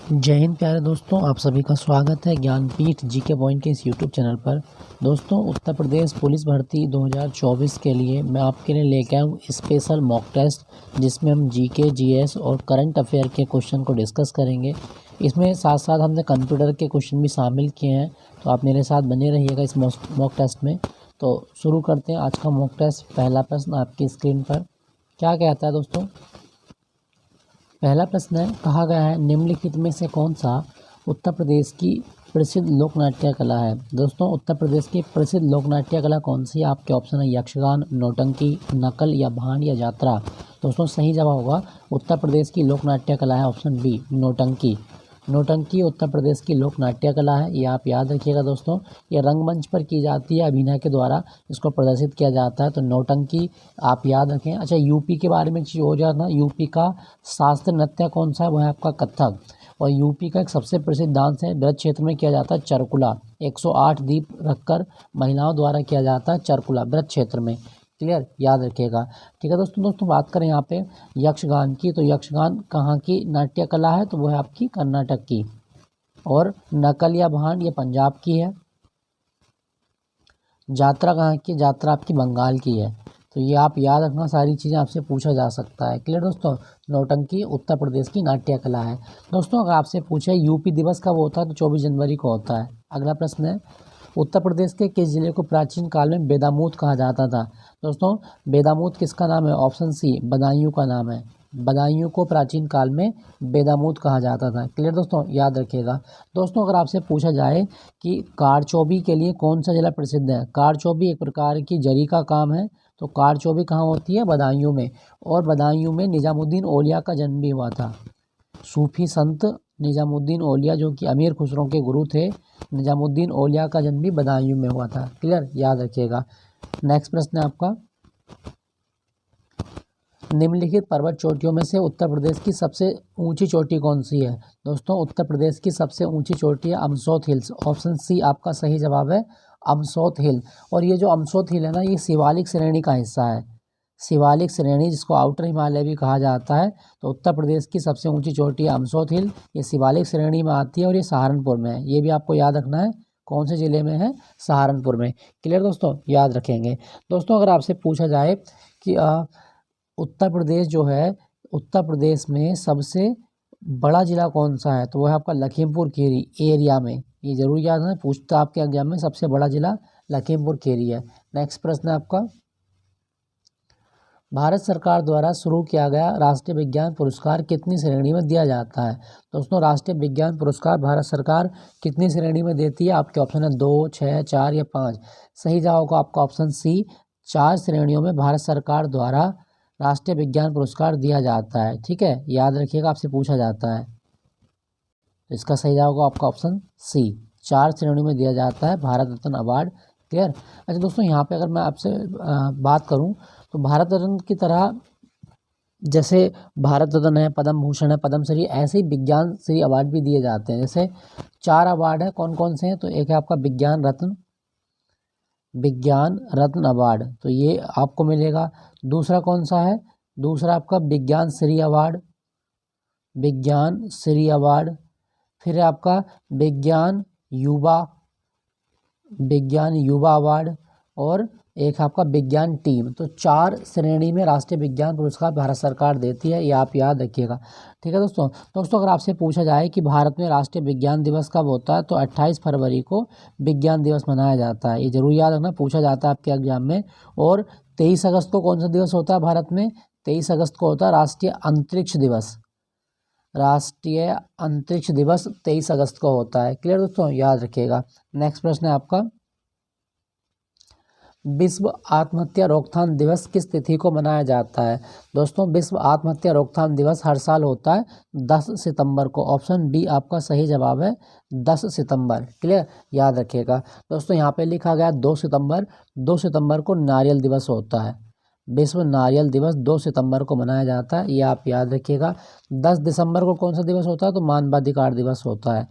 जय हिंद प्यारे दोस्तों, आप सभी का स्वागत है ज्ञानपीठ जीके पॉइंट के इस यूट्यूब चैनल पर। दोस्तों, उत्तर प्रदेश पुलिस भर्ती 2024 के लिए मैं आपके लिए लेके आया हूँ स्पेशल मॉक टेस्ट, जिसमें हम जीके, जीएस और करंट अफेयर के क्वेश्चन को डिस्कस करेंगे। इसमें साथ साथ हमने कंप्यूटर के क्वेश्चन भी शामिल किए हैं, तो आप मेरे साथ बने रहिएगा इस मॉक टेस्ट में। तो शुरू करते हैं आज का मॉक टेस्ट। पहला प्रश्न आपकी स्क्रीन पर क्या कहता है दोस्तों? पहला प्रश्न है, कहा गया है निम्नलिखित में से कौन सा उत्तर प्रदेश की प्रसिद्ध लोक नाट्य कला है। दोस्तों, उत्तर प्रदेश की प्रसिद्ध लोक नाट्य कला कौन सी है? आपके ऑप्शन है यक्षगान, नौटंकी, नकल या भांड या यात्रा। दोस्तों, सही जवाब होगा उत्तर प्रदेश की लोक नाट्य कला है ऑप्शन बी, नौटंकी। नौटंकी उत्तर प्रदेश की लोक नाट्य कला है, ये आप याद रखिएगा दोस्तों। ये रंगमंच पर की जाती है, अभिनय के द्वारा इसको प्रदर्शित किया जाता है, तो नौटंकी आप याद रखें। अच्छा, यूपी के बारे में चीज़ हो जाना, यूपी का शास्त्रीय नृत्य कौन सा है? वह है आपका कथक। और यूपी का एक सबसे प्रसिद्ध डांस है, ब्रज क्षेत्र में किया जाता है, चरकुला। 108 दीप रखकर महिलाओं द्वारा किया जाता है चरकुला, ब्रज क्षेत्र में। क्लियर, याद रखिएगा। ठीक है दोस्तों, बात करें यहाँ पे यक्षगान की, तो यक्षगान कहाँ की नाट्य कला है? तो वो है आपकी कर्नाटक की। और नकल या भांड ये पंजाब की है। यात्रा कहाँ की? यात्रा आपकी बंगाल की है। तो ये आप याद रखना, सारी चीज़ें आपसे पूछा जा सकता है। क्लियर दोस्तों, नौटंकी उत्तर प्रदेश की नाट्य कला है। दोस्तों, अगर आपसे पूछे यूपी दिवस कब होता है, तो 24 जनवरी को होता है। अगला प्रश्न है, उत्तर प्रदेश के किस जिले को प्राचीन काल में बेदामूत कहा जाता था? दोस्तों, बेदामूत किसका नाम है? ऑप्शन सी, बदायूं का नाम है। बदायूं को प्राचीन काल में बेदामूत कहा जाता था। क्लियर दोस्तों, याद रखिएगा। दोस्तों, अगर आपसे पूछा जाए कि कारचौबी के लिए कौन सा जिला प्रसिद्ध है? कारचौबी एक प्रकार की जरी का काम है, तो कारचौबी कहाँ होती है? बदायूं में। और बदायूं में निजामुद्दीन औलिया का जन्म भी हुआ था। सूफी संत निजामुद्दीन औलिया, जो कि अमीर खुसरो के गुरु थे, निजामुद्दीन औलिया का जन्म भी बदायूं में हुआ था। क्लियर, याद रखिएगा। नेक्स्ट प्रश्न है आपका, निम्नलिखित पर्वत चोटियों में से उत्तर प्रदेश की सबसे ऊंची चोटी कौन सी है? दोस्तों, उत्तर प्रदेश की सबसे ऊंची चोटी है अमसौत हिल्स। ऑप्शन सी आपका सही जवाब है, अमसौत हिल। और ये जो अमसौत हिल है ना, ये शिवालिक श्रेणी का हिस्सा है। शिवालिक श्रेणी, जिसको आउटर हिमालय भी कहा जाता है। तो उत्तर प्रदेश की सबसे ऊंची चोटी है अमसौत हिल, ये शिवालिक श्रेणी में आती है और ये सहारनपुर में है। ये भी आपको याद रखना है, कौन से ज़िले में है? सहारनपुर में। क्लियर दोस्तों, याद रखेंगे। दोस्तों, अगर आपसे पूछा जाए कि उत्तर प्रदेश जो है, उत्तर प्रदेश में सबसे बड़ा ज़िला कौन सा है? तो वह है आपका लखीमपुर खीरी एरिया में। ये जरूर याद है, पूछता आपके एग्जाम में, सबसे बड़ा ज़िला लखीमपुर खीरी है। नेक्स्ट प्रश्न है आपका, भारत सरकार द्वारा शुरू किया गया राष्ट्रीय विज्ञान पुरस्कार कितनी श्रेणी में दिया जाता है? दोस्तों, राष्ट्रीय विज्ञान पुरस्कार भारत सरकार कितनी श्रेणी में देती है? आपके ऑप्शन है 2, 6, 4 या 5। सही जवाब होगा आपका ऑप्शन सी, 4 श्रेणियों में भारत सरकार द्वारा राष्ट्रीय विज्ञान पुरस्कार दिया जाता है। ठीक है, याद रखिएगा, आपसे पूछा जाता है। तो इसका सही जवाब होगा आपका ऑप्शन सी, 4 श्रेणियों में दिया जाता है भारत रत्न अवार्ड। क्लियर। अच्छा दोस्तों, यहाँ पे अगर मैं आपसे बात करूँ, तो भारत रत्न की तरह जैसे भारत रत्न है, पद्म भूषण है, पद्मश्री, ऐसे ही विज्ञान श्री अवार्ड भी दिए जाते हैं। जैसे 4 अवार्ड है, कौन कौन से हैं? तो एक है आपका विज्ञान रत्न, विज्ञान रत्न अवार्ड, तो ये आपको मिलेगा। दूसरा कौन सा है? दूसरा आपका विज्ञान श्री अवार्ड, विज्ञान श्री अवार्ड। फिर है आपका विज्ञान युवा, विज्ञान युवा अवार्ड। और एक है आपका विज्ञान टीम। तो 4 श्रेणी में राष्ट्रीय विज्ञान पुरस्कार भारत सरकार देती है, ये आप याद रखिएगा। ठीक है दोस्तों, अगर आपसे पूछा जाए कि भारत में राष्ट्रीय विज्ञान दिवस कब होता है, तो 28 फरवरी को विज्ञान दिवस मनाया जाता है। ये जरूर याद रखना, पूछा जाता है आपके एग्जाम में। और 23 अगस्त को कौन सा दिवस होता है भारत में? 23 अगस्त को होता है राष्ट्रीय अंतरिक्ष दिवस। राष्ट्रीय अंतरिक्ष दिवस 23 अगस्त को होता है। क्लियर दोस्तों, याद रखिएगा। नेक्स्ट प्रश्न है आपका, विश्व आत्महत्या रोकथाम दिवस किस तिथि को मनाया जाता है? दोस्तों, विश्व आत्महत्या रोकथाम दिवस हर साल होता है 10 सितंबर को। ऑप्शन बी आपका सही जवाब है, 10 सितंबर। क्लियर, याद रखिएगा। दोस्तों, यहाँ पे लिखा गया 2 सितंबर। 2 सितंबर को नारियल दिवस होता है। विश्व नारियल दिवस 2 सितंबर को मनाया जाता है, ये आप याद रखिएगा। 10 दिसंबर को कौन सा दिवस होता है? तो मानवाधिकार दिवस होता है।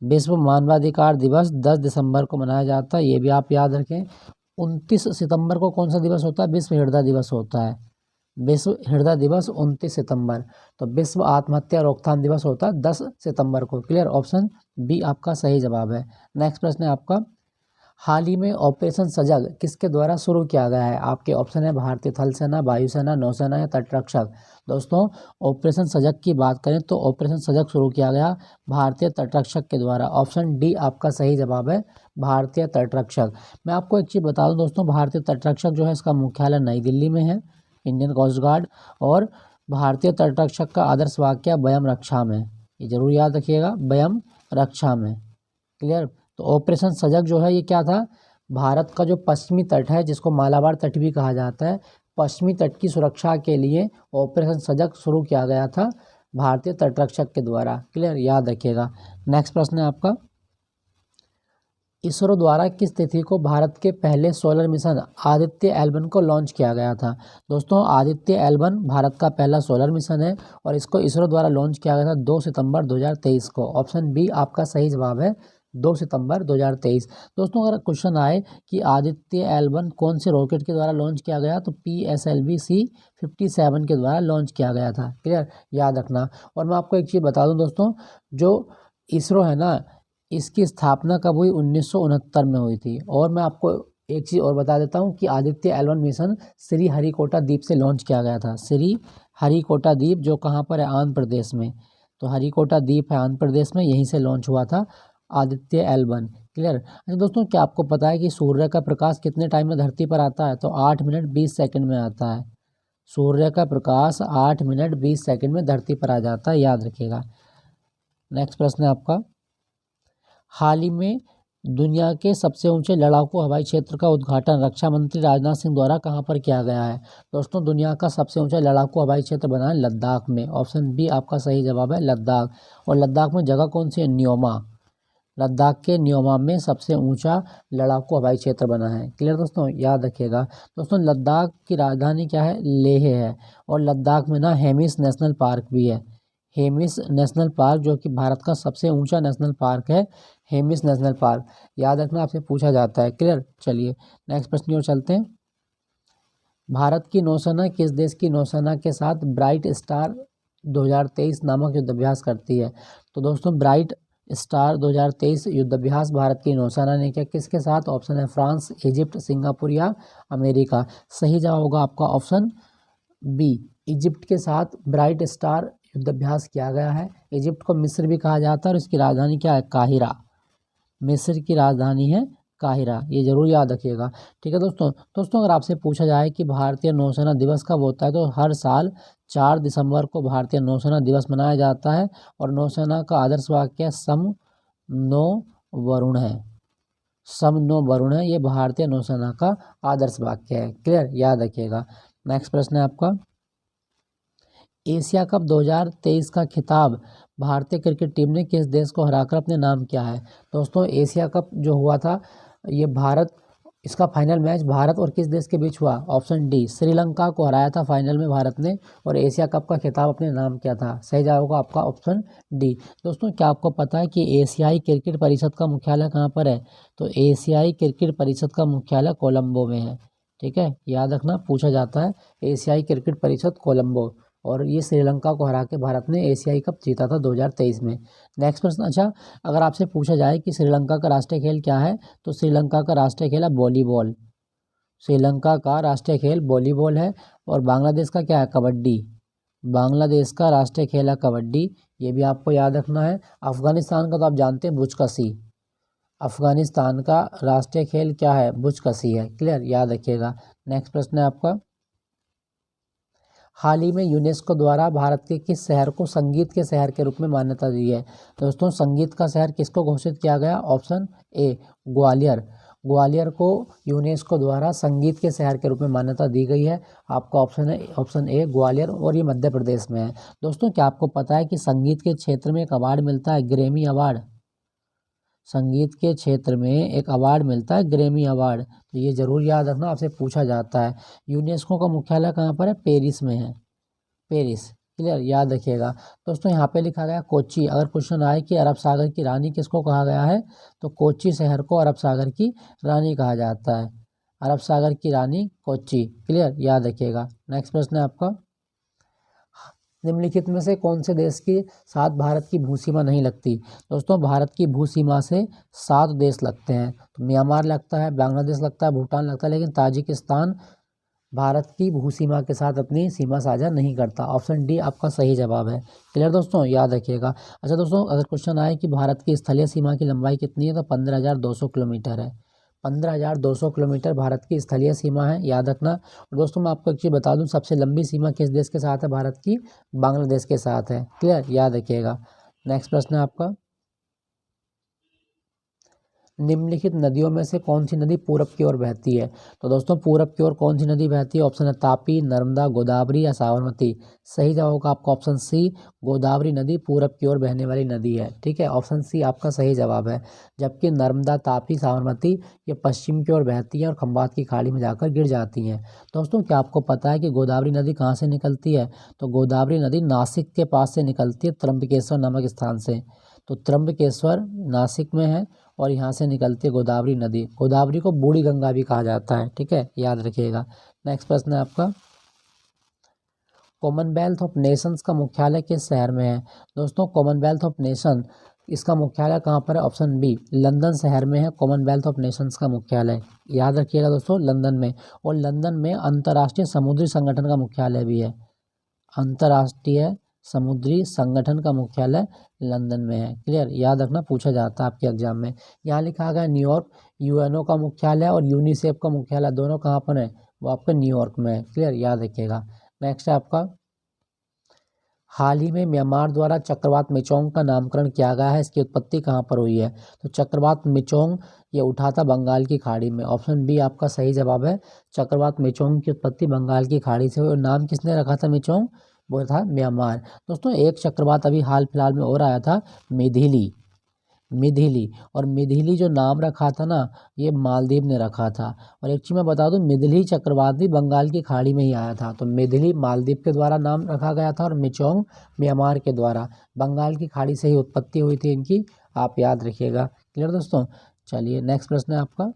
विश्व मानवाधिकार दिवस 10 दिसंबर को मनाया जाता है, ये भी आप याद रखें। 29 सितंबर को कौन सा दिवस होता है? विश्व हृदय दिवस होता है। विश्व हृदय दिवस 29 सितंबर। तो विश्व आत्महत्या रोकथाम दिवस होता है 10 सितंबर को। क्लियर, ऑप्शन बी आपका सही जवाब है। नेक्स्ट प्रश्न है आपका, हाल ही में ऑपरेशन सजग किसके द्वारा शुरू किया गया है? आपके ऑप्शन है भारतीय थल सेना, वायुसेना, नौसेना या तटरक्षक। दोस्तों, ऑपरेशन सजग की बात करें तो ऑपरेशन सजग शुरू किया गया भारतीय तटरक्षक के द्वारा। ऑप्शन डी आपका सही जवाब है, भारतीय तटरक्षक। मैं आपको एक चीज़ बता दूं दोस्तों, भारतीय तटरक्षक जो है इसका मुख्यालय नई दिल्ली में है, इंडियन कोस्ट गार्ड। और भारतीय तटरक्षक का आदर्श वाक्य वयम रक्षा में, ये जरूर याद रखिएगा, वयम रक्षा में। क्लियर। तो ऑपरेशन सजग जो है ये क्या था, भारत का जो पश्चिमी तट है जिसको मालाबार तट भी कहा जाता है, पश्चिमी तट की सुरक्षा के लिए ऑपरेशन सजग शुरू किया गया था भारतीय तटरक्षक के द्वारा। क्लियर, याद रखिएगा। नेक्स्ट प्रश्न है आपका, इसरो द्वारा किस तिथि को भारत के पहले सोलर मिशन आदित्य L1 को लॉन्च किया गया था? दोस्तों, आदित्य L1 भारत का पहला सोलर मिशन है और इसको इसरो द्वारा लॉन्च किया गया था 2 सितंबर 2023 को। ऑप्शन बी आपका सही जवाब है, 2 सितंबर 2023। दोस्तों, अगर क्वेश्चन आए कि आदित्य L1 कौन से रॉकेट के द्वारा लॉन्च किया गया, तो PSLV-C57 के द्वारा लॉन्च किया गया था। क्लियर, याद रखना। और मैं आपको एक चीज़ बता दूं दोस्तों, जो इसरो है ना, इसकी स्थापना कब हुई? 1969 में हुई थी। और मैं आपको एक चीज़ और बता देता हूँ कि आदित्य L1 मिशन श्री हरिकोटा द्वीप से लॉन्च किया गया था। श्री हरिकोटा द्वीप जो कहाँ पर है? आंध्र प्रदेश में। तो हरिकोटा द्वीप है आंध्र प्रदेश में, यहीं से लॉन्च हुआ था आदित्य L1। क्लियर। अच्छा दोस्तों, क्या आपको पता है कि सूर्य का प्रकाश कितने टाइम में धरती पर आता है? तो 8 मिनट 20 सेकंड में आता है। सूर्य का प्रकाश 8 मिनट 20 सेकंड में धरती पर आ जाता है, याद रखिएगा। नेक्स्ट प्रश्न है आपका, हाल ही में दुनिया के सबसे ऊंचे लड़ाकू हवाई क्षेत्र का उद्घाटन रक्षा मंत्री राजनाथ सिंह द्वारा कहां पर किया गया है? दोस्तों, दुनिया का सबसे ऊंचा लड़ाकू हवाई क्षेत्र बना है लद्दाख में। ऑप्शन बी आपका सही जवाब है, लद्दाख। और लद्दाख में जगह कौन सी है? न्योमा। लद्दाख के न्योमा में सबसे ऊंचा लड़ाकू हवाई क्षेत्र बना है। क्लियर दोस्तों, याद रखिएगा। दोस्तों, लद्दाख की राजधानी क्या है? लेह है। और लद्दाख में ना हेमिस नेशनल पार्क भी है। हेमिस नेशनल पार्क जो कि भारत का सबसे ऊंचा नेशनल पार्क है, हेमिस नेशनल पार्क, याद रखना, आपसे पूछा जाता है। क्लियर। चलिए नेक्स्ट प्रश्न की ओर चलते हैं। भारत की नौसेना किस देश की नौसेना के साथ ब्राइट स्टार 2023 नामक युद्धाभ्यास करती है? तो दोस्तों, ब्राइट स्टार 2023 युद्धाभ्यास भारत की नौसेना ने किया, किसके साथ? ऑप्शन है फ्रांस, इजिप्ट, सिंगापुर या अमेरिका। सही जवाब होगा आपका ऑप्शन बी, इजिप्ट के साथ ब्राइट स्टार युद्धाभ्यास किया गया है। इजिप्ट को मिस्र भी कहा जाता है और इसकी राजधानी क्या है? काहिरा। मिस्र की राजधानी है काहिरा, ये जरूर याद रखिएगा। ठीक है दोस्तों, अगर आपसे पूछा जाए कि भारतीय नौसेना दिवस कब होता है, तो हर साल 4 दिसंबर को भारतीय नौसेना दिवस मनाया जाता है। और नौसेना का आदर्श वाक्य सम नो वरुण है। सम नो वरुण है, ये भारतीय नौसेना का आदर्श वाक्य है। क्लियर, याद रखिएगा। नेक्स्ट प्रश्न है आपका, एशिया कप 2023 का खिताब भारतीय क्रिकेट टीम ने किस देश को हराकर अपने नाम किया है? दोस्तों, एशिया कप जो हुआ था ये भारत, इसका फाइनल मैच भारत और किस देश के बीच हुआ? ऑप्शन डी, श्रीलंका को हराया था फाइनल में भारत ने और एशिया कप का खिताब अपने नाम किया था। सही जवाब होगा आपका ऑप्शन डी। दोस्तों, क्या आपको पता है कि एशियाई क्रिकेट परिषद का मुख्यालय कहाँ पर है? तो एशियाई क्रिकेट परिषद का मुख्यालय कोलंबो में है। ठीक है, याद रखना, पूछा जाता है। एशियाई क्रिकेट परिषद कोलंबो, और ये श्रीलंका को हरा के भारत ने एशियाई कप जीता था 2023 में। नेक्स्ट प्रश्न, अच्छा अगर आपसे पूछा जाए कि श्रीलंका का राष्ट्रीय खेल क्या है, तो श्रीलंका का राष्ट्रीय खेल है वॉलीबॉल। श्रीलंका का राष्ट्रीय खेल वॉलीबॉल है। और बांग्लादेश का क्या है? कबड्डी। बांग्लादेश का राष्ट्रीय खेल है कबड्डी, ये भी आपको याद रखना है। अफगानिस्तान का तो आप जानते हैं बुचकसी। अफगानिस्तान का राष्ट्रीय खेल क्या है? बुचकसी है। क्लियर, याद रखिएगा। नेक्स्ट प्रश्न है आपका, हाल ही में यूनेस्को द्वारा भारत के किस शहर को संगीत के शहर के रूप में मान्यता दी है? दोस्तों, संगीत का शहर किसको घोषित किया गया? Option A, Gwalior. ग्वालियर को यूनेस्को द्वारा संगीत के शहर के रूप में मान्यता दी गई है। आपका ऑप्शन है ऑप्शन ए, ग्वालियर, और ये मध्य प्रदेश में है। दोस्तों, क्या आपको पता है कि संगीत के क्षेत्र में एक अवार्ड मिलता है, ग्रैमी अवार्ड? संगीत के क्षेत्र में एक अवार्ड मिलता है, ग्रैमी अवार्ड। तो ये जरूर याद रखना, आपसे पूछा जाता है। यूनेस्को का मुख्यालय कहाँ पर है? पेरिस में है, पेरिस। क्लियर, याद रखिएगा। दोस्तों, यहाँ पे लिखा गया कोच्चि। अगर क्वेश्चन आए कि अरब सागर की रानी किसको कहा गया है, तो कोच्चि शहर को अरब सागर की रानी कहा जाता है। अरब सागर की रानी कोच्चि। क्लियर, याद रखिएगा। नेक्स्ट प्रश्न है आपका, निम्नलिखित में से कौन से देश के साथ भारत की भूसीमा नहीं लगती? दोस्तों भारत की भूसीमा से 7 देश लगते हैं। तो म्यांमार लगता है, बांग्लादेश लगता है, भूटान लगता है, लेकिन ताजिकिस्तान भारत की भूसीमा के साथ अपनी सीमा साझा नहीं करता। ऑप्शन डी आपका सही जवाब है। क्लियर दोस्तों, याद रखिएगा। अच्छा दोस्तों, अगर क्वेश्चन आए कि भारत की स्थलीय सीमा की लंबाई कितनी है, तो 15,200 किलोमीटर है। 15,200 किलोमीटर भारत की स्थलीय सीमा है, याद रखना। और दोस्तों मैं आपको एक चीज़ बता दूं, सबसे लंबी सीमा किस देश के साथ है भारत की? बांग्लादेश के साथ है। क्लियर, याद रखिएगा। नेक्स्ट प्रश्न है आपका, निम्नलिखित नदियों में से कौन सी नदी पूरब की ओर बहती है? तो दोस्तों पूरब की ओर कौन सी नदी बहती है? ऑप्शन है तापी, नर्मदा, गोदावरी या साबरमती। सही जवाब होगा आपका ऑप्शन सी, गोदावरी नदी पूरब की ओर बहने वाली नदी है। ठीक है, ऑप्शन सी आपका सही जवाब है। जबकि नर्मदा, तापी, साबरमती ये पश्चिम की ओर बहती है और खंबात की खाड़ी में जाकर गिर जाती हैं। दोस्तों क्या आपको पता है कि गोदावरी नदी कहाँ से निकलती है? तो गोदावरी नदी नासिक के पास से निकलती है, त्र्यंबकेश्वर नामक स्थान से। तो त्र्यंबकेश्वर नासिक में है और यहाँ से निकलती है गोदावरी नदी। गोदावरी को बूढ़ी गंगा भी कहा जाता है। ठीक है, याद रखिएगा। नेक्स्ट प्रश्न है आपका, कॉमनवेल्थ ऑफ नेशंस का मुख्यालय किस शहर में है? दोस्तों कॉमनवेल्थ ऑफ नेशन इसका मुख्यालय कहाँ पर है? ऑप्शन बी, लंदन शहर में है कॉमनवेल्थ ऑफ नेशंस का मुख्यालय। याद रखिएगा दोस्तों, लंदन में। और लंदन में अंतर्राष्ट्रीय समुद्री संगठन का मुख्यालय भी है। अंतर्राष्ट्रीय समुद्री संगठन का मुख्यालय लंदन में है। क्लियर, याद रखना, पूछा जाता है आपके एग्जाम में। यहाँ लिखा गया न्यूयॉर्क, यूएनओ का मुख्यालय और यूनिसेफ का मुख्यालय दोनों कहाँ पर है? वो आपका न्यूयॉर्क में है। क्लियर, याद रखिएगा। नेक्स्ट है आपका, हाल ही में म्यांमार द्वारा चक्रवात मिचोंग का नामकरण किया गया है, इसकी उत्पत्ति कहाँ पर हुई है? तो चक्रवात मिचोंग ये उठा था बंगाल की खाड़ी में। ऑप्शन बी आपका सही जवाब है। चक्रवात मिचोंग की उत्पत्ति बंगाल की खाड़ी से हुई। और नाम किसने रखा था मिचोंग? वो था म्यांमार। दोस्तों एक चक्रवात अभी हाल फिलहाल में और आया था, मिधिली। मिधिली, और मिधिली जो नाम रखा था ना, ये मालदीव ने रखा था। और एक चीज़ मैं बता दूं, मिधिली चक्रवात भी बंगाल की खाड़ी में ही आया था। तो मिधिली मालदीव के द्वारा नाम रखा गया था और मिचोंग म्यांमार के द्वारा। बंगाल की खाड़ी से ही उत्पत्ति हुई थी इनकी, आप याद रखिएगा। क्लियर दोस्तों, चलिए नेक्स्ट प्रश्न है आपका,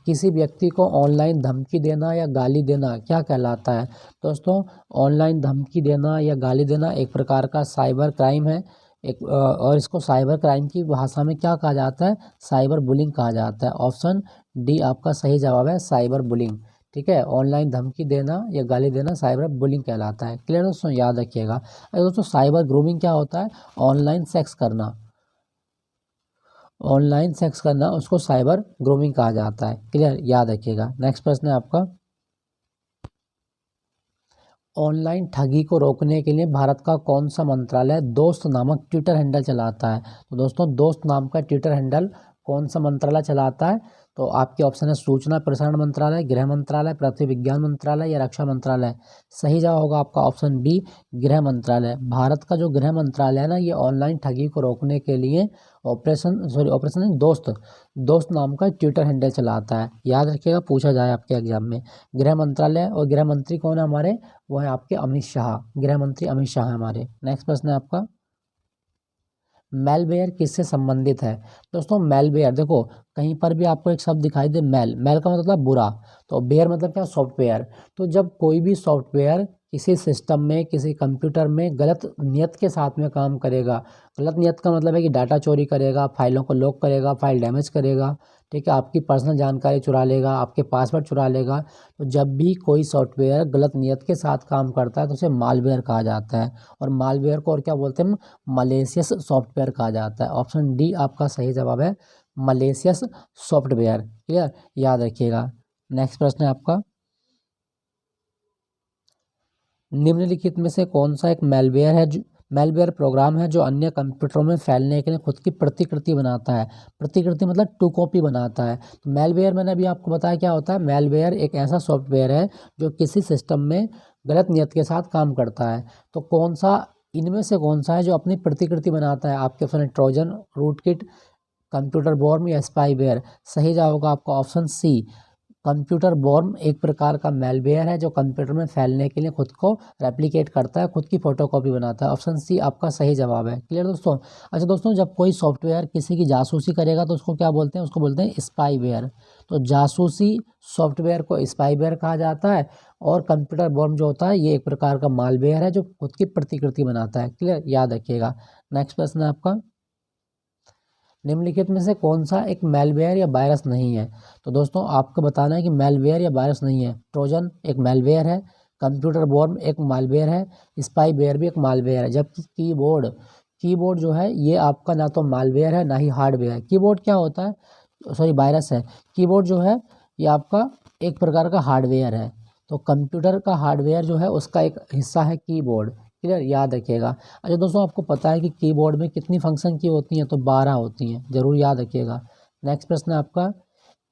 किसी व्यक्ति को ऑनलाइन धमकी देना या गाली देना क्या कहलाता है? दोस्तों ऑनलाइन धमकी देना या गाली देना एक प्रकार का साइबर क्राइम है। और इसको साइबर क्राइम की भाषा में क्या कहा जाता है? साइबर बुलिंग कहा जाता है। ऑप्शन डी आपका सही जवाब है, साइबर बुलिंग। ठीक है, ऑनलाइन धमकी देना या गाली देना साइबर बुलिंग कहलाता है। क्लियर दोस्तों, याद रखिएगा। दोस्तों साइबर ग्रूमिंग क्या होता है? ऑनलाइन सेक्स करना। ऑनलाइन सेक्स करना उसको साइबर ग्रूमिंग कहा जाता है। क्लियर, याद रखिएगा। नेक्स्ट प्रश्न है आपका, ऑनलाइन ठगी को रोकने के लिए भारत का कौन सा मंत्रालय दोस्त नामक ट्विटर हैंडल चलाता है? तो दोस्तों दोस्त नाम का ट्विटर हैंडल कौन सा मंत्रालय चलाता है? तो आपके ऑप्शन है सूचना प्रसारण मंत्रालय, गृह मंत्रालय, पृथ्वी विज्ञान मंत्रालय या रक्षा मंत्रालय। सही जवाब होगा आपका ऑप्शन बी, गृह मंत्रालय। भारत का जो गृह मंत्रालय है ना, ये ऑनलाइन ठगी को रोकने के लिए ऑपरेशन दोस्त नाम का ट्विटर हैंडल चलाता है। याद रखिएगा, पूछा जाए आपके एग्जाम में। गृह मंत्रालय और गृह मंत्री कौन है हमारे? वो है आपके अमित शाह, गृह मंत्री अमित शाह है हमारे। नेक्स्ट प्रश्न है आपका, मेलवेयर किससे संबंधित है? दोस्तों मेलवेयर, देखो कहीं पर भी आपको एक शब्द दिखाई दे मेल का मतलब बुरा, तो बेयर मतलब क्या? सॉफ्टवेयर। तो जब कोई भी सॉफ्टवेयर किसी सिस्टम में, किसी कंप्यूटर में गलत नियत के साथ में काम करेगा, गलत नियत का मतलब है कि डाटा चोरी करेगा, फाइलों को लॉक करेगा, फाइल डैमेज करेगा, ठीक है, आपकी पर्सनल जानकारी चुरा लेगा, आपके पासवर्ड चुरा लेगा। तो जब भी कोई सॉफ्टवेयर गलत नियत के साथ काम करता है तो उसे मालवेयर कहा जाता है। और मालवेयर को और क्या बोलते हैं? मलेशियस सॉफ्टवेयर कहा जाता है। ऑप्शन डी आपका सही जवाब है, मलेशियस सॉफ्टवेयर। क्लियर, याद रखिएगा। नेक्स्ट प्रश्न है आपका, निम्नलिखित में से कौन सा एक मेलवेयर प्रोग्राम है जो अन्य कंप्यूटरों में फैलने के लिए खुद की प्रतिकृति बनाता है? प्रतिकृति मतलब टू कॉपी बनाता है। तो मेलवेयर मैंने अभी आपको बताया क्या होता है। मेलवेयर एक ऐसा सॉफ्टवेयर है जो किसी सिस्टम में गलत नियत के साथ काम करता है। तो कौन सा इनमें से कौन सा है जो अपनी प्रतिकृति बनाता है? आपके option Trojan, rootkit, computer worm या स्पाईवेयर। सही जवाब होगा आपका ऑप्शन सी, कंप्यूटर वॉर्म एक प्रकार का मेलवेयर है जो कंप्यूटर में फैलने के लिए खुद को रेप्लिकेट करता है, खुद की फोटोकॉपी बनाता है। ऑप्शन सी आपका सही जवाब है। क्लियर दोस्तों। अच्छा दोस्तों, जब कोई सॉफ्टवेयर किसी की जासूसी करेगा तो उसको क्या बोलते हैं? उसको बोलते हैं स्पाईवेयर। तो जासूसी सॉफ्टवेयर को स्पाईवेयर कहा जाता है, और कंप्यूटर वॉर्म जो होता है ये एक प्रकार का मालवेयर है जो खुद की प्रतिकृति बनाता है। क्लियर, याद रखिएगा। नेक्स्ट प्रश्न है आपका, निम्नलिखित में से कौन सा एक मेलवेयर या वायरस नहीं है? तो दोस्तों आपको बताना है कि मेलवेयर या वायरस नहीं है। ट्रोजन एक मेलवेयर है, कंप्यूटर वॉर्म एक मालवेयर है, स्पाईवेयर भी एक मालवेयर है। जबकि कीबोर्ड जो है ये आपका ना तो मालवेयर है ना ही हार्डवेयर है। कीबोर्ड क्या होता है? सॉरी, वायरस है। कीबोर्ड जो है ये आपका एक प्रकार का हार्डवेयर है। तो कंप्यूटर का हार्डवेयर जो है उसका एक हिस्सा है कीबोर्ड। क्लियर, याद रखिएगा। अच्छा दोस्तों, आपको पता है कि कीबोर्ड में कितनी फंक्शन की होती हैं? तो 12 होती हैं, ज़रूर याद रखिएगा। नेक्स्ट प्रश्न है आपका,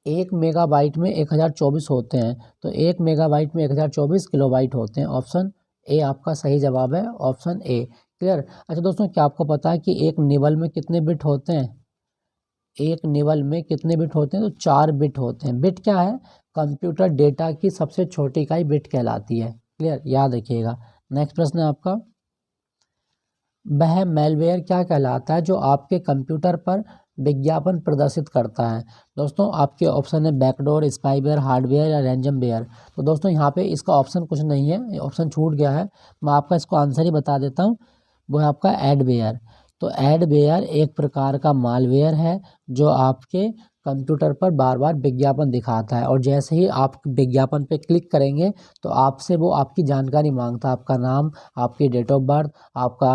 1 मेगाबाइट में 1024 होते हैं, तो 1 मेगाबाइट में 1024 किलोबाइट होते हैं। ऑप्शन ए आपका सही जवाब है, ऑप्शन ए। क्लियर। अच्छा दोस्तों, क्या आपको पता है कि एक निबल में कितने बिट होते हैं? एक निबल में कितने बिट होते हैं? तो 4 बिट होते हैं। बिट क्या है? कंप्यूटर डेटा की सबसे छोटी इकाई बिट कहलाती है। क्लियर, याद रखिएगा। नेक्स्ट प्रश्न है आपका, वह मेलवेयर क्या कहलाता है जो आपके कंप्यूटर पर विज्ञापन प्रदर्शित करता है? दोस्तों आपके ऑप्शन है बैकडोर, स्पाईवेयर, हार्डवेयर या रैंजमवेयर। तो दोस्तों यहाँ पे इसका ऑप्शन कुछ नहीं है, ऑप्शन छूट गया है। मैं आपका इसको आंसर ही बता देता हूँ, वो है आपका एडवेयर। तो एडवेयर एक प्रकार का मालवेयर है जो आपके कंप्यूटर पर बार बार विज्ञापन दिखाता है, और जैसे ही आप विज्ञापन पे क्लिक करेंगे तो आपसे वो आपकी जानकारी मांगता है, आपका नाम, आपकी डेट ऑफ बर्थ, आपका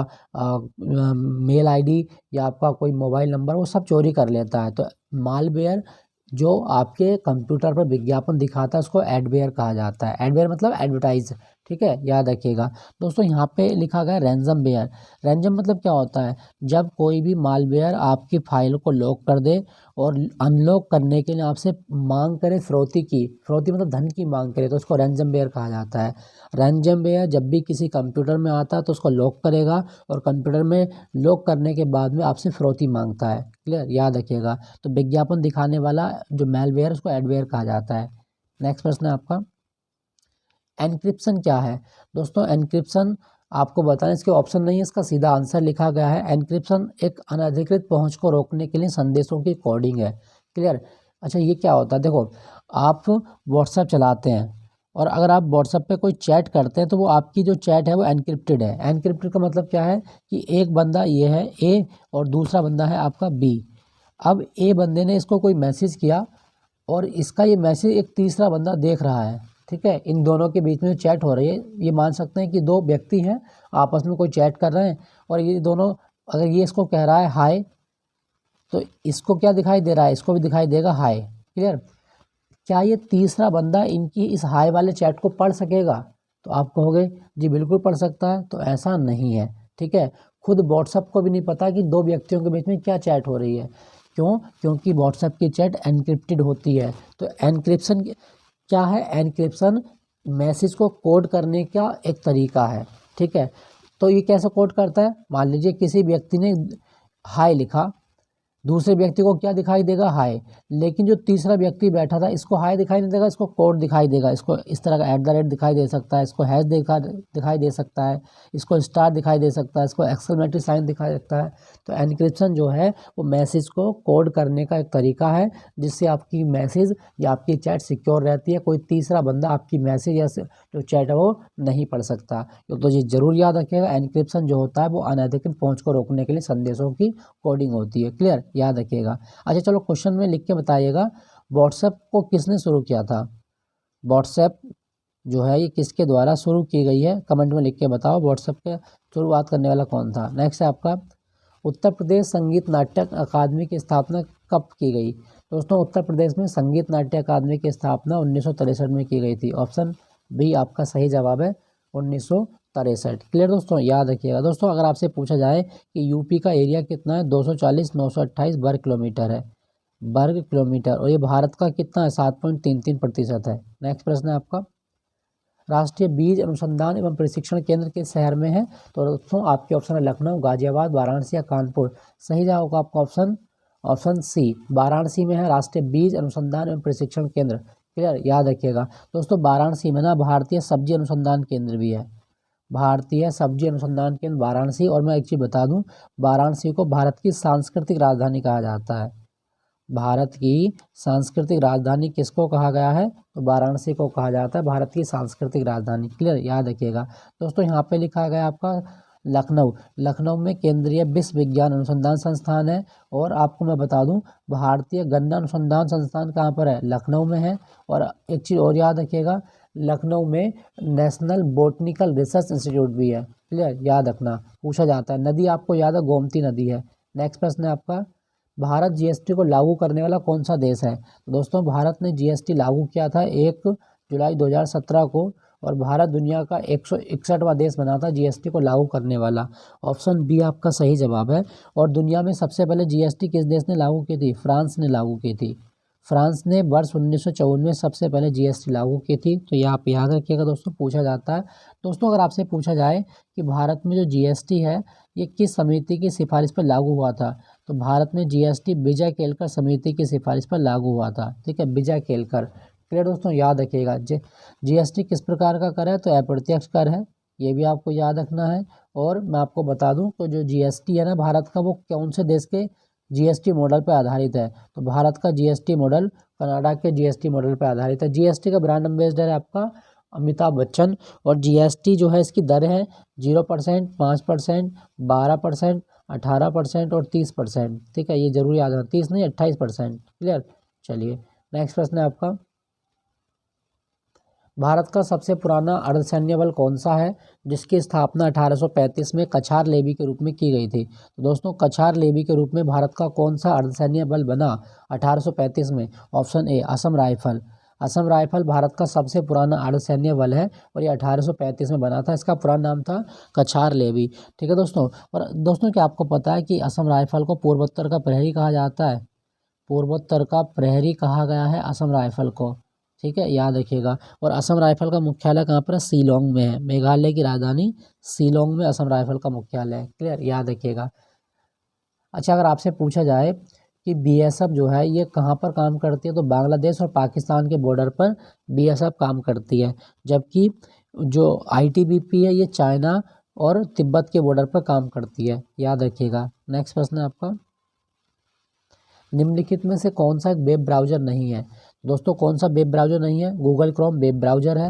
मेल आईडी या आपका कोई मोबाइल नंबर, वो सब चोरी कर लेता है। तो मालवेयर जो आपके कंप्यूटर पर विज्ञापन दिखाता है उसको एडवेयर कहा जाता है। एडवेयर मतलब एडवर्टाइज। ठीक है, याद रखिएगा। दोस्तों यहाँ पे लिखा गया रैंसमवेयर। रैंसम मतलब क्या होता है? जब कोई भी मालवेयर आपकी फाइल को लॉक कर दे और अनलॉक करने के लिए आपसे मांग करे फिरौती मतलब धन की मांग करे, तो उसको रैंसमवेयर कहा जाता है। रैंसमवेयर जब भी किसी कंप्यूटर में आता है तो उसको लॉक करेगा, और कंप्यूटर में लॉक करने के बाद में आपसे फिरौती मांगता है। क्लियर, याद रखिएगा। तो विज्ञापन दिखाने वाला जो मेलवेयर उसको एडवेयर कहा जाता है। नेक्स्ट प्रश्न है आपका, एनक्रिप्शन क्या है? दोस्तों एनक्रिप्शन आपको बताना, इसके ऑप्शन नहीं है, इसका सीधा आंसर लिखा गया है। एनक्रिप्शन एक अनधिकृत पहुंच को रोकने के लिए संदेशों की कोडिंग है। क्लियर। अच्छा, ये क्या होता है? देखो, आप व्हाट्सएप चलाते हैं, और अगर आप व्हाट्सएप पे कोई चैट करते हैं तो वो आपकी जो चैट है वो एनक्रिप्टेड है। एनक्रिप्टेड का मतलब क्या है कि एक बंदा ये है ए और दूसरा बंदा है आपका बी। अब ए बंदे ने इसको कोई मैसेज किया, और इसका ये मैसेज एक तीसरा बंदा देख रहा है। ठीक है, इन दोनों के बीच में जो चैट हो रही है, ये मान सकते हैं कि दो व्यक्ति हैं, आपस में कोई चैट कर रहे हैं, और ये दोनों, अगर ये इसको कह रहा है हाय, तो इसको क्या दिखाई दे रहा है? इसको भी दिखाई देगा हाय। क्लियर। क्या ये तीसरा बंदा इनकी इस हाय वाले चैट को पढ़ सकेगा? तो आप कहोगे जी बिल्कुल पढ़ सकता है, तो ऐसा नहीं है। ठीक है, खुद व्हाट्सएप को भी नहीं पता कि दो व्यक्तियों के बीच में क्या चैट हो रही है। क्यों? क्योंकि व्हाट्सएप की चैट एनक्रिप्टेड होती है। तो एनक्रिप्शन क्या है? एनक्रिप्शन मैसेज को कोड करने का एक तरीका है। ठीक है, तो ये कैसे कोड करता है? मान लीजिए किसी व्यक्ति ने हाय लिखा, दूसरे व्यक्ति को क्या दिखाई देगा? हाय। लेकिन जो तीसरा व्यक्ति बैठा था इसको हाय दिखाई नहीं देगा, इसको कोड दिखाई देगा। इसको इस तरह का @ दिखाई दे सकता है, इसको हैश दिखाई दे सकता है, इसको स्टार दिखाई दे सकता है, इसको एक्सक्लेमेटरी साइन दिखाई सकता है। तो एनक्रिप्शन जो है वो मैसेज को कोड करने का एक तरीका है, जिससे आपकी मैसेज या आपकी चैट सिक्योर रहती है। कोई तीसरा बंदा आपकी मैसेज या जो चैट है वो नहीं पढ़ सकता। तो ये ज़रूर याद रखिएगा, एनक्रिप्शन जो होता है वो अनधिकृत पहुँच को रोकने के लिए संदेशों की कोडिंग होती है। क्लियर, याद रखिएगा। अच्छा चलो, क्वेश्चन में लिख के बताइएगा, व्हाट्सएप को किसने शुरू किया था? व्हाट्सएप जो है ये किसके द्वारा शुरू की गई है? कमेंट में लिख के बताओ, व्हाट्सएप के शुरुआत करने वाला कौन था। नेक्स्ट है आपका, उत्तर प्रदेश संगीत नाट्य अकादमी की स्थापना कब की गई? दोस्तों उत्तर प्रदेश में संगीत नाट्य अकादमी की स्थापना 1963 में की गई थी। ऑप्शन बी आपका सही जवाब है, 1963। क्लियर दोस्तों, याद रखिएगा। दोस्तों अगर आपसे पूछा जाए कि यूपी का एरिया कितना है? 240 928 वर्ग किलोमीटर है, वर्ग किलोमीटर, और ये भारत का कितना है? 7.33% है। नेक्स्ट प्रश्न है आपका, राष्ट्रीय बीज अनुसंधान एवं प्रशिक्षण केंद्र किस शहर में है? तो दोस्तों आपके ऑप्शन है लखनऊ, गाजियाबाद, वाराणसी या कानपुर। सही जवाब होगा आपका ऑप्शन सी, वाराणसी में है राष्ट्रीय बीज अनुसंधान एवं प्रशिक्षण केंद्र। क्लियर, याद रखिएगा। दोस्तों वाराणसी में ना भारतीय सब्जी अनुसंधान केंद्र भी है, भारतीय सब्जी अनुसंधान केंद्र वाराणसी। और मैं एक चीज़ बता दूं, वाराणसी को भारत की सांस्कृतिक राजधानी कहा जाता है। भारत की सांस्कृतिक राजधानी किसको कहा गया है, तो वाराणसी को कहा जाता है भारत की सांस्कृतिक राजधानी। क्लियर, याद रखिएगा। दोस्तों यहाँ पे लिखा गया आपका लखनऊ, लखनऊ में केंद्रीय विश्व विज्ञान अनुसंधान संस्थान है। और आपको मैं बता दूं, भारतीय गन्ना अनुसंधान संस्थान कहाँ पर है, लखनऊ में है। और एक चीज़ और याद रखिएगा, लखनऊ में नेशनल बोटनिकल रिसर्च इंस्टीट्यूट भी है। क्लियर, याद रखना, पूछा जाता है। नदी आपको याद है, गोमती नदी है। नेक्स्ट प्रश्न है आपका, भारत जीएसटी को लागू करने वाला कौन सा देश है। तो दोस्तों भारत ने जीएसटी लागू किया था 1 जुलाई 2017 को, और भारत दुनिया का 161वां देश बना था जीएसटी को लागू करने वाला। ऑप्शन बी आपका सही जवाब है। और दुनिया में सबसे पहले जीएसटी किस देश ने लागू की थी, फ्रांस ने लागू की थी। फ्रांस ने वर्ष 1954 में सबसे पहले जीएसटी लागू की थी। तो ये आप याद रखिएगा दोस्तों, पूछा जाता है। दोस्तों अगर आपसे पूछा जाए कि भारत में जो जीएसटी है ये किस समिति की सिफारिश पर लागू हुआ था, तो भारत में जीएसटी विजय केलकर समिति की सिफारिश पर लागू हुआ था। ठीक है, विजय केलकर। क्लियर दोस्तों, याद रखिएगा। जीएसटी किस प्रकार का कर है, तो अप्रत्यक्ष कर है, ये भी आपको याद रखना है। और मैं आपको बता दूं, तो जो जीएसटी है ना भारत का, वो कौन से देश के जीएसटी मॉडल पर आधारित है, तो भारत का जीएसटी मॉडल कनाडा के जीएसटी मॉडल पर आधारित है। जीएसटी का ब्रांड एम्बेसडर है आपका अमिताभ बच्चन। और जीएसटी जो है इसकी दर है 0%, 5%, 12%, 18% और 30%। ठीक है, ये जरूर याद रखना, 30 नहीं 28%। क्लियर, चलिए नेक्स्ट प्रश्न है आपका, भारत का सबसे पुराना अर्धसैन्य बल कौन सा है जिसकी स्थापना 1835 में कछार लेवी के रूप में की गई थी। तो दोस्तों कछार लेवी के रूप में भारत का कौन सा अर्धसैन्य बल बना 1835 में, option A Assam rifle. Assam rifle Bharat का सबसे पुराना अर्धसैन्य बल है और ये 1835 में बना था। इसका पुराना नाम था कछार लेवी। ठीक है दोस्तों। और दोस्तों क्या आपको पता है कि असम राइफल को पूर्वोत्तर का प्रहरी कहा जाता है, पूर्वोत्तर का प्रहरी कहा गया है असम राइफल को। ठीक है, याद रखिएगा। और असम राइफल का मुख्यालय कहाँ पर है, शिलोंग में है। मेघालय की राजधानी शिलोंग में असम राइफल का मुख्यालय है। क्लियर, याद रखिएगा। अच्छा अगर आपसे पूछा जाए कि बीएसएफ जो है ये कहाँ पर काम करती है, तो बांग्लादेश और पाकिस्तान के बॉर्डर पर बीएसएफ काम करती है। जबकि जो आईटीबीपी है ये चाइना और तिब्बत के बॉर्डर पर काम करती है। याद रखिएगा। नेक्स्ट प्रश्न है आपका, निम्नलिखित में से कौन सा एक वेब ब्राउज़र नहीं है। दोस्तों कौन सा वेब ब्राउज़र नहीं है, गूगल क्रोम वेब ब्राउज़र है,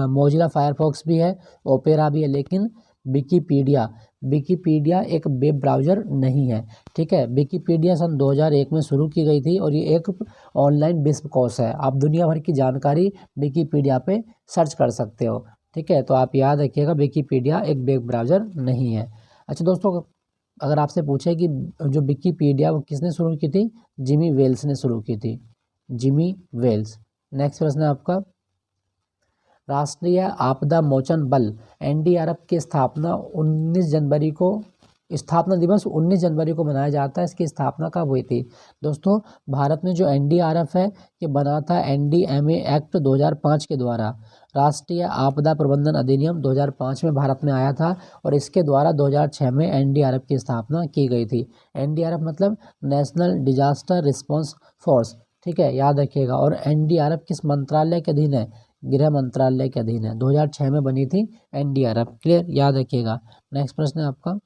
मोजिला फायरफॉक्स भी है, ओपेरा भी है, लेकिन विकीपीडिया एक वेब ब्राउज़र नहीं है। ठीक है, विकीपीडिया सन 2001 में शुरू की गई थी और ये एक ऑनलाइन विश्वकोश है। आप दुनिया भर की जानकारी विकीपीडिया पे सर्च कर सकते हो। ठीक है, तो आप याद रखिएगा विकीपीडिया एक वेब ब्राउज़र नहीं है। अच्छा दोस्तों अगर आपसे पूछे कि जो विकीपीडिया वो किसने शुरू की थी, जिमी वेल्स ने शुरू की थी, जिमी वेल्स। नेक्स्ट प्रश्न है आपका, राष्ट्रीय आपदा मोचन बल एनडीआरएफ की स्थापना 19 जनवरी को स्थापना दिवस 19 जनवरी को मनाया जाता है। इसकी स्थापना कब हुई थी। दोस्तों भारत में जो एनडीआरएफ है ये बना था एनडीएमए एक्ट 2005 के द्वारा। राष्ट्रीय आपदा प्रबंधन अधिनियम 2005 में भारत में आया था और इसके द्वारा 2006 में एनडीआरएफ की स्थापना की गई थी। एनडीआरएफ मतलब नेशनल डिजास्टर रिस्पांस फोर्स। ठीक है, याद रखिएगा। और एनडीआरएफ किस मंत्रालय के अधीन है, गृह मंत्रालय के अधीन है। 2006 में बनी थी एनडीआरएफ। क्लियर, याद रखिएगा। नेक्स्ट प्रश्न है आपका,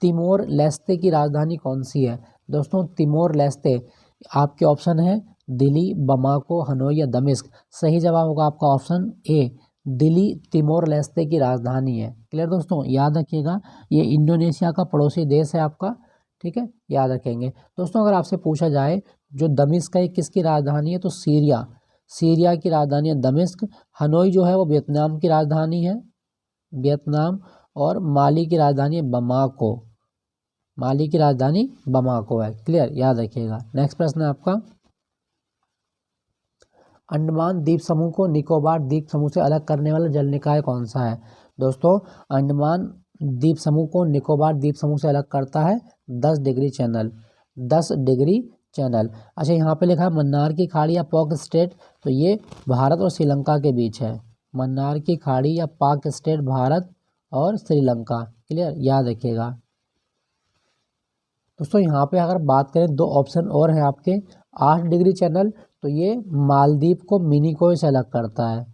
तिमोर लेस्ते की राजधानी कौन सी है। दोस्तों तिमोर लेस्ते आपके ऑप्शन है दिल्ली, बमाको, हनोई या दमिश्क। सही जवाब होगा आपका option A, Delhi Timor Leste की राजधानी है। क्लियर दोस्तों, याद रखिएगा। ये इंडोनेशिया का पड़ोसी देश है आपका। ठीक है, याद रखेंगे। दोस्तों अगर आपसे पूछा जाए जो दमिश्क है किसकी राजधानी है, तो सीरिया की राजधानी है दमिश्क। हनोई जो है वो वियतनाम की राजधानी है, वियतनाम। और माली की राजधानी है बमाको, माली की राजधानी बमाको है। क्लियर, याद रखिएगा। नेक्स्ट प्रश्न है आपका, अंडमान द्वीप समूह को निकोबार द्वीप समूह से अलग करने वाला जल निकाय कौन सा है। दोस्तों अंडमान द्वीप समूह को निकोबार द्वीप समूह से अलग करता है 10 डिग्री चैनल, 10 डिग्री चैनल। अच्छा यहाँ पे लिखा है मन्नार की खाड़ी या पाक स्टेट, तो ये भारत और श्रीलंका के बीच है। मन्नार की खाड़ी या पाक स्टेट भारत और श्रीलंका। क्लियर, याद रखिएगा। दोस्तों यहाँ पे अगर बात करें दो ऑप्शन और हैं आपके, 8 डिग्री चैनल, तो ये मालदीव को मिनिकॉय से अलग करता है।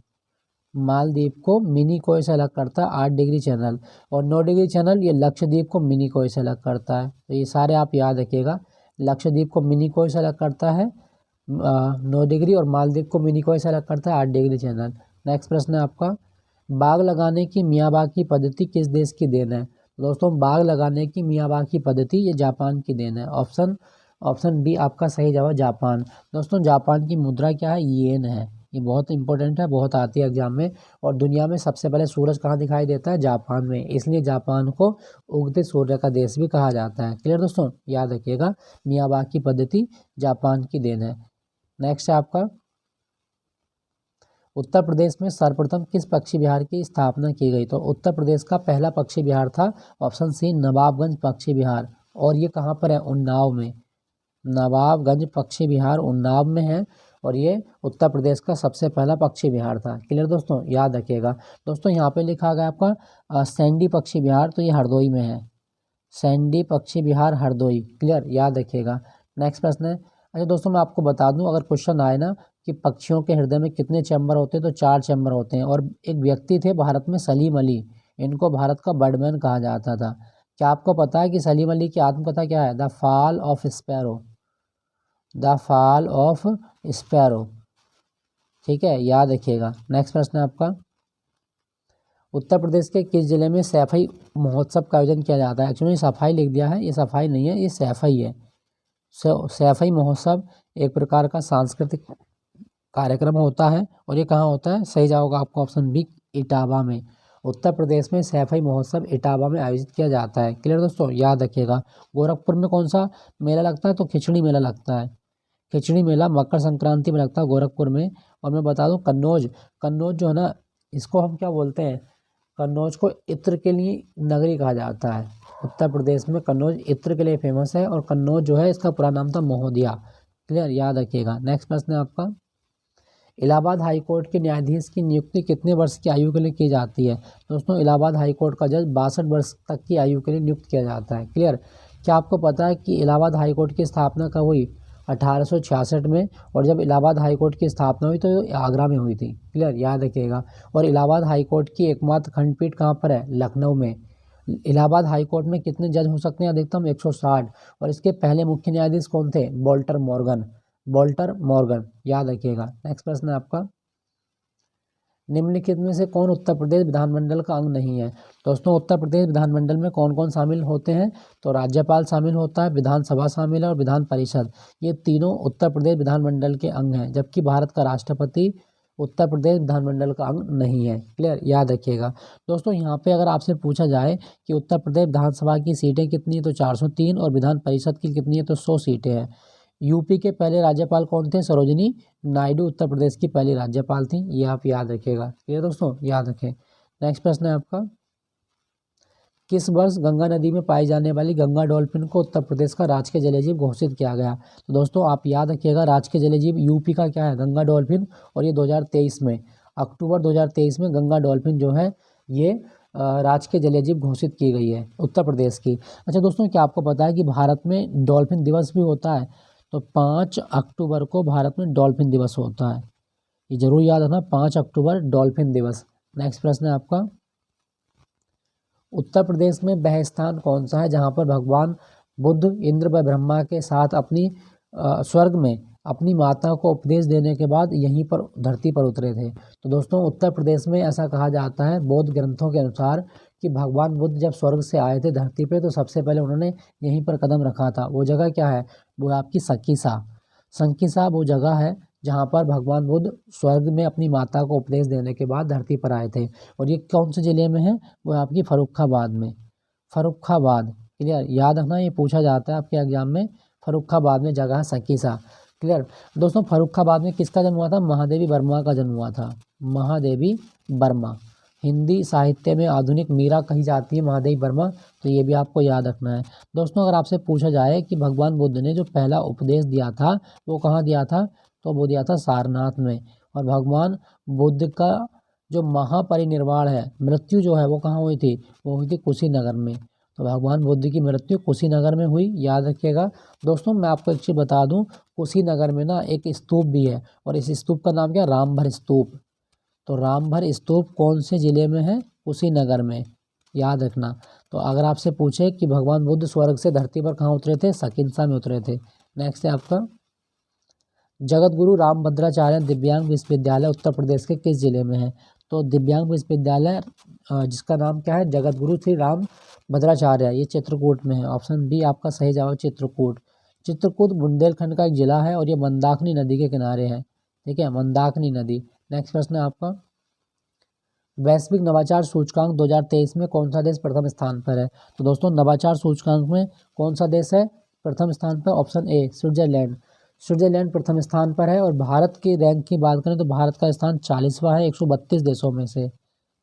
मालदीव को मिनिकॉय से अलग करता है 8 डिग्री चैनल, और 9 डिग्री चैनल ये लक्षद्वीप को मिनिकॉय से अलग करता है। तो ये सारे आप याद रखिएगा, लक्षद्वीप को मिनिकॉय से अलग करता है 9 डिग्री, और मालदीव को मिनिकॉय से अलग करता है 8 डिग्री चैनल। नेक्स्ट प्रश्न है आपका, बाग लगाने की मियावाकी पद्धति किस देश की देन है? दोस्तों बाग लगाने की मियावाकी पद्धति ये जापान की देन है। ऑप्शन बी आपका सही जवाब जापान। दोस्तों जापान की मुद्रा क्या है? येन है। ये बहुत इंपॉर्टेंट है, बहुत आती है एग्जाम में। और दुनिया में सबसे पहले सूरज कहाँ दिखाई देता है? जापान में, इसलिए जापान को उगते सूर्य का देश भी कहा जाता है। क्लियर दोस्तों, याद रखिएगा मियावाकी पद्धति जापान की देन है। नेक्स्ट है आपका, उत्तर प्रदेश में सर्वप्रथम किस पक्षी विहार की स्थापना की गई? तो उत्तर प्रदेश का पहला पक्षी विहार था ऑप्शन सी नवाबगंज पक्षी विहार, और ये कहाँ पर है? उन्नाव में। नवाबगंज पक्षी विहार उन्नाव में है, और ये उत्तर प्रदेश का सबसे पहला पक्षी विहार था। क्लियर दोस्तों, याद रखिएगा। दोस्तों यहाँ पे लिखा गया आपका सैंडी पक्षी विहार, तो ये हरदोई में है। सैंडी पक्षी विहार हरदोई। क्लियर, याद रखिएगा। नेक्स्ट प्रश्न है, अच्छा दोस्तों मैं आपको बता दूं, अगर क्वेश्चन आए ना कि पक्षियों के हृदय में कितने चैम्बर होते हैं, तो 4 चैम्बर होते हैं। और एक व्यक्ति थे भारत में सलीम अली, इनको भारत का बर्डमैन कहा जाता था। क्या आपको पता है कि सलीम अली की आत्मकथा क्या है? The fall of sparrow. The fall of sparrow. ठीक है, याद रखिएगा। नेक्स्ट प्रश्न है आपका, उत्तर प्रदेश के किस जिले में सैफई महोत्सव का आयोजन किया जाता है? एक्चुअली सफाई लिख दिया है, ये सफाई नहीं है, ये सैफई है। सैफई महोत्सव एक प्रकार का सांस्कृतिक कार्यक्रम होता है, और ये कहाँ होता है? सही जवाब होगा आपका ऑप्शन बी, इटावा में। उत्तर प्रदेश में सैफई महोत्सव इटावा में आयोजित किया जाता है। क्लियर दोस्तों, याद रखिएगा। गोरखपुर में कौन सा मेला लगता है? तो खिचड़ी मेला लगता है। खिचड़ी मेला मकर संक्रांति में लगता है गोरखपुर में। और मैं बता दूं कन्नौज, कन्नौज जो है ना, इसको हम क्या बोलते हैं? कन्नौज को इत्र के लिए नगरी कहा जाता है। उत्तर प्रदेश में कन्नौज इत्र के लिए फेमस है, और कन्नौज जो है इसका पूरा नाम था महोदिया। क्लियर, याद रखिएगा। नेक्स्ट प्रश्न है आपका, इलाहाबाद हाई कोर्ट के न्यायाधीश की नियुक्ति कितने वर्ष की आयु के लिए की जाती है? दोस्तों इलाहाबाद हाई कोर्ट का जज 62 वर्ष तक की आयु के लिए नियुक्त किया जाता है। क्लियर, क्या आपको पता है कि इलाहाबाद हाई कोर्ट की स्थापना कब हुई? 1866 में। और जब इलाहाबाद हाई कोर्ट की स्थापना हुई तो आगरा में हुई थी। क्लियर, याद रखिएगा। और इलाहाबाद हाई कोर्ट की एकमात्र खंडपीठ कहाँ पर है? लखनऊ में। इलाहाबाद हाई कोर्ट में कितने जज हो सकते हैं? अधिकतम 160। और इसके पहले मुख्य न्यायाधीश कौन थे? Walter Morgan. वॉल्टर मॉर्गन, याद रखिएगा। नेक्स्ट प्रश्न है आपका, निम्नलिखित में से कौन उत्तर प्रदेश विधानमंडल का अंग नहीं है? दोस्तों उत्तर प्रदेश विधानमंडल में कौन कौन शामिल होते हैं? तो राज्यपाल शामिल होता है, विधानसभा शामिल है, और विधान परिषद। ये तीनों उत्तर प्रदेश विधानमंडल के अंग हैं, जबकि भारत का राष्ट्रपति उत्तर प्रदेश विधानमंडल का अंग नहीं है। क्लियर, याद रखिएगा। दोस्तों यहाँ पे अगर आपसे पूछा जाए कि उत्तर प्रदेश विधानसभा की सीटें कितनी है, तो 403, और विधान परिषद की कितनी है, तो 100 सीटें हैं। यूपी के पहले राज्यपाल कौन थे? सरोजिनी नायडू उत्तर प्रदेश की पहली राज्यपाल थी। ये आप याद रखिएगा। ये दोस्तों याद रखें। नेक्स्ट प्रश्न है आपका, किस वर्ष गंगा नदी में पाई जाने वाली गंगा डॉल्फिन को उत्तर प्रदेश का राजकीय जलजीव घोषित किया गया? तो दोस्तों आप याद रखिएगा, राजकीय जलजीव यूपी का क्या है? गंगा डॉल्फिन। और ये 2023 में, अक्टूबर 2023 में गंगा डॉल्फिन जो है ये राजकीय जलजीव घोषित की गई है उत्तर प्रदेश की। अच्छा दोस्तों, क्या आपको पता है कि भारत में डॉल्फिन दिवस भी होता है? तो 5 अक्टूबर को भारत में डॉल्फिन दिवस होता है। ये जरूर याद रखना, 5 अक्टूबर डॉल्फिन दिवस। नेक्स्ट प्रश्न है आपका, उत्तर प्रदेश में वह स्थान कौन सा है जहाँ पर भगवान बुद्ध इंद्र व ब्रह्मा के साथ अपनी स्वर्ग में अपनी माता को उपदेश देने के बाद यहीं पर धरती पर उतरे थे? तो दोस्तों उत्तर प्रदेश में ऐसा कहा जाता है बौद्ध ग्रंथों के अनुसार कि भगवान बुद्ध जब स्वर्ग से आए थे धरती पे, तो सबसे पहले उन्होंने यहीं पर कदम रखा था। वो जगह क्या है? वो आपकी सकीसा। संकिसा वो जगह है जहाँ पर भगवान बुद्ध स्वर्ग में अपनी माता को उपदेश देने के बाद धरती पर आए थे। और ये कौन से ज़िले में है? वो आपकी फर्रुखाबाद में। फर्रुखाबाद। क्लियर, याद रखना, ये पूछा जाता है आपके एग्जाम में। फर्रुखाबाद में जगह है सकीसा। क्लियर दोस्तों, फर्रुखाबाद में किसका जन्म हुआ था? महादेवी वर्मा का जन्म हुआ था। महादेवी वर्मा। हिंदी साहित्य में आधुनिक मीरा कही जाती है महादेवी वर्मा, तो ये भी आपको याद रखना है। दोस्तों अगर आपसे पूछा जाए कि भगवान बुद्ध ने जो पहला उपदेश दिया था वो कहाँ दिया था, तो वो दिया था सारनाथ में। और भगवान बुद्ध का जो महापरिनिर्वाण है, मृत्यु जो है वो कहाँ हुई थी? वो हुई थी कुशीनगर में। तो भगवान बुद्ध की मृत्यु कुशीनगर में हुई, याद रखिएगा। दोस्तों मैं आपको एक चीज़ बता दूं, कुशीनगर में ना एक स्तूप भी है और इस स्तूप का नाम क्या है, रामभर स्तूप। तो रामभर स्तूप कौन से ज़िले में है, कुशीनगर में, याद रखना। तो अगर आपसे पूछे कि भगवान बुद्ध स्वर्ग से धरती पर कहाँ उतरे थे, सकिनसा में उतरे थे। नेक्स्ट है आपका, जगत गुरु रामभद्राचार्य दिव्यांग विश्वविद्यालय उत्तर प्रदेश के किस जिले में है। तो दिव्यांग विश्वविद्यालय जिसका नाम क्या है, जगत गुरु श्री राम भद्राचार्य, ये चित्रकूट में है। ऑप्शन बी आपका सही जवाब, चित्रकूट। चित्रकूट बुंदेलखंड का एक जिला है और ये मंदाकिनी नदी के किनारे है, ठीक है, मंदाकिनी नदी। नेक्स्ट प्रश्न है आपका, वैश्विक नवाचार सूचकांक 2023 में कौन सा देश प्रथम स्थान पर है। तो दोस्तों नवाचार सूचकांक में कौन सा देश है प्रथम स्थान पर, ऑप्शन ए स्विट्जरलैंड। स्विट्जरलैंड प्रथम स्थान पर है। और भारत की रैंक की बात करें तो भारत का स्थान 40वां है 132 देशों में से।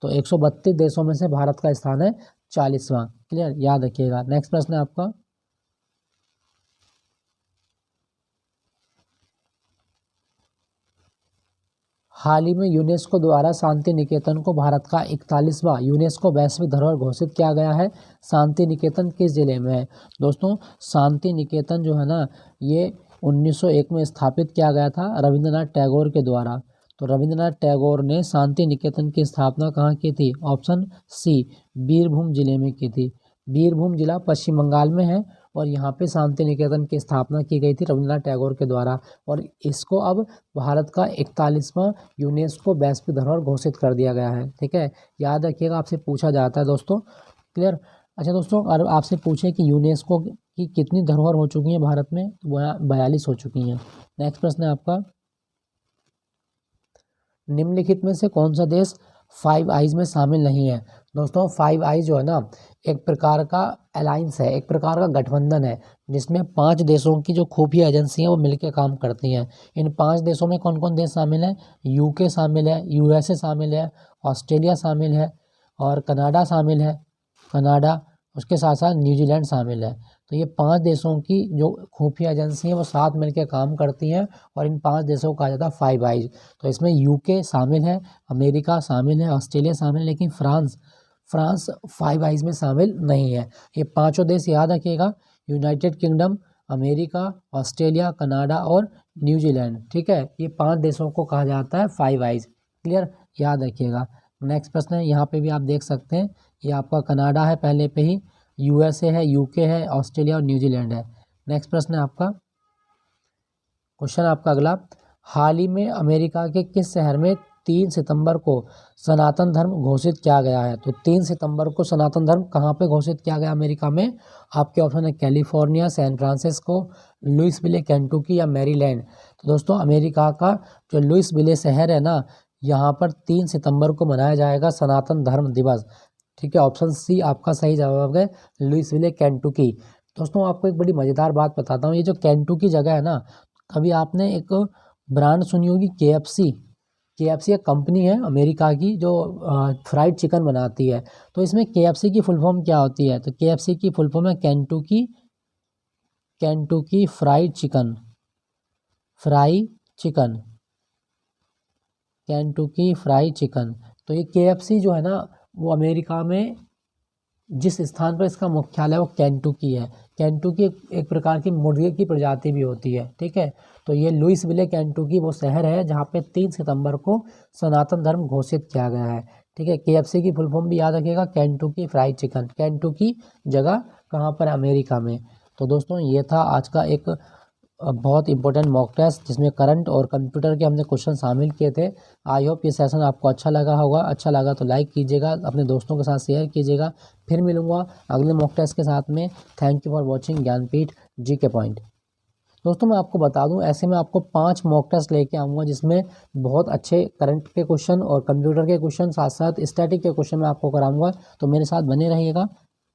तो 132 देशों में से भारत का स्थान है 40वां। क्लियर, याद रखिएगा। नेक्स्ट प्रश्न है आपका, हाल ही में यूनेस्को द्वारा शांति निकेतन को भारत का 41वां यूनेस्को वैश्विक धरोहर घोषित किया गया है। शांति निकेतन किस जिले में है। दोस्तों शांति निकेतन जो है ना, ये 1901 में स्थापित किया गया था रविंद्रनाथ टैगोर के द्वारा। तो रविंद्रनाथ टैगोर ने शांति निकेतन की स्थापना कहाँ की थी, ऑप्शन सी बीरभूम जिले में की थी। बीरभूम जिला पश्चिम बंगाल में है और यहाँ पे शांति निकेतन की स्थापना की गई थी रविंद्रनाथ टैगोर के द्वारा। और इसको अब भारत का 41वां यूनेस्को वैश्विक धरोहर घोषित कर दिया गया है, ठीक है, याद रखिएगा, आपसे पूछा जाता है दोस्तों। क्लियर। अच्छा दोस्तों, अगर आपसे पूछे कि यूनेस्को की कितनी धरोहर हो चुकी है भारत में, तो वो 42 हो चुकी हैं। नेक्स्ट प्रश्न है आपका, निम्नलिखित में से कौन सा देश 5 आइज में शामिल नहीं है। दोस्तों 5 आइज जो है ना, एक प्रकार का अलायंस है, एक प्रकार का गठबंधन है, जिसमें 5 देशों की जो खुफिया एजेंसी हैं वो मिलकर काम करती हैं। इन 5 देशों में कौन कौन देश शामिल हैं, यूके शामिल है, यूएसए शामिल है, ऑस्ट्रेलिया शामिल है और कनाडा शामिल है, कनाडा, उसके साथ साथ न्यूजीलैंड शामिल है। तो ये 5 देशों की जो खुफिया एजेंसी हैं वो साथ मिलकर काम करती हैं और इन 5 देशों को कहा जाता है 5 आइज। तो इसमें यूके शामिल है, अमेरिका शामिल है, ऑस्ट्रेलिया शामिल है, लेकिन फ्रांस 5 आइज में शामिल नहीं है। ये पांचों देश याद रखिएगा, United kingdom, America, Australia, Canada और न्यूजीलैंड, ठीक है, ये 5 देशों को कहा जाता है 5 आइज। क्लियर, याद रखिएगा। नेक्स्ट प्रश्न है, यहाँ पे भी आप देख सकते हैं, ये आपका कनाडा है पहले पे ही, यूएसए है, यूके है, ऑस्ट्रेलिया और न्यूजीलैंड है। नेक्स्ट प्रश्न है आपका, क्वेश्चन आपका अगला, हाल ही में अमेरिका के किस शहर में 3 सितंबर को सनातन धर्म घोषित किया गया है। तो 3 सितंबर को सनातन धर्म कहाँ पे घोषित किया गया अमेरिका में, आपके ऑप्शन है California, San Francisco, Louisville Kentucky या मैरीलैंड। तो दोस्तों अमेरिका का जो लुइसविले शहर है ना, यहाँ पर 3 सितंबर को मनाया जाएगा सनातन धर्म दिवस, ठीक है, ऑप्शन सी आपका सही जवाब है, लुइसविले केंटुकी। दोस्तों आपको एक बड़ी मज़ेदार बात बताता हूँ, ये जो केंटुकी जगह है ना, कभी आपने एक ब्रांड सुनी होगी KFC एक कंपनी है अमेरिका की जो फ्राइड चिकन बनाती है। तो इसमें KFC की फुल फॉर्म क्या होती है, तो KFC की फुल फॉर्म है Kentucky fried chicken, Kentucky fried chicken. तो ये KFC जो है ना, वो अमेरिका में जिस स्थान पर इसका मुख्यालय वो केंटुकी है। केंटुकी एक प्रकार की मुर्गे की प्रजाति भी होती है, ठीक है। तो ये लुइसविले केंटुकी वो शहर है जहाँ पे 3 सितंबर को सनातन धर्म घोषित किया गया है, ठीक है। KFC की फुल फॉर्म भी याद रखिएगा, केंटुकी फ्राइड चिकन। केंटुकी जगह कहाँ पर, अमेरिका में। तो दोस्तों ये था आज का एक बहुत इंपॉर्टेंट मॉक टेस्ट जिसमें करंट और कंप्यूटर के हमने क्वेश्चन शामिल किए थे। आई होप ये सेशन आपको अच्छा लगा होगा, अच्छा लगा तो लाइक कीजिएगा, अपने दोस्तों के साथ शेयर कीजिएगा। फिर मिलूंगा अगले मॉक टेस्ट के साथ में। Thank you for watching Jnanpith GK point. दोस्तों मैं आपको बता दूं, ऐसे में आपको 5 मॉक टेस्ट लेके आऊँगा जिसमें बहुत अच्छे करंट के क्वेश्चन और कंप्यूटर के क्वेश्चन साथ साथ स्टैटिक के क्वेश्चन मैं आपको कराऊंगा। तो मेरे साथ बने रहिएगा।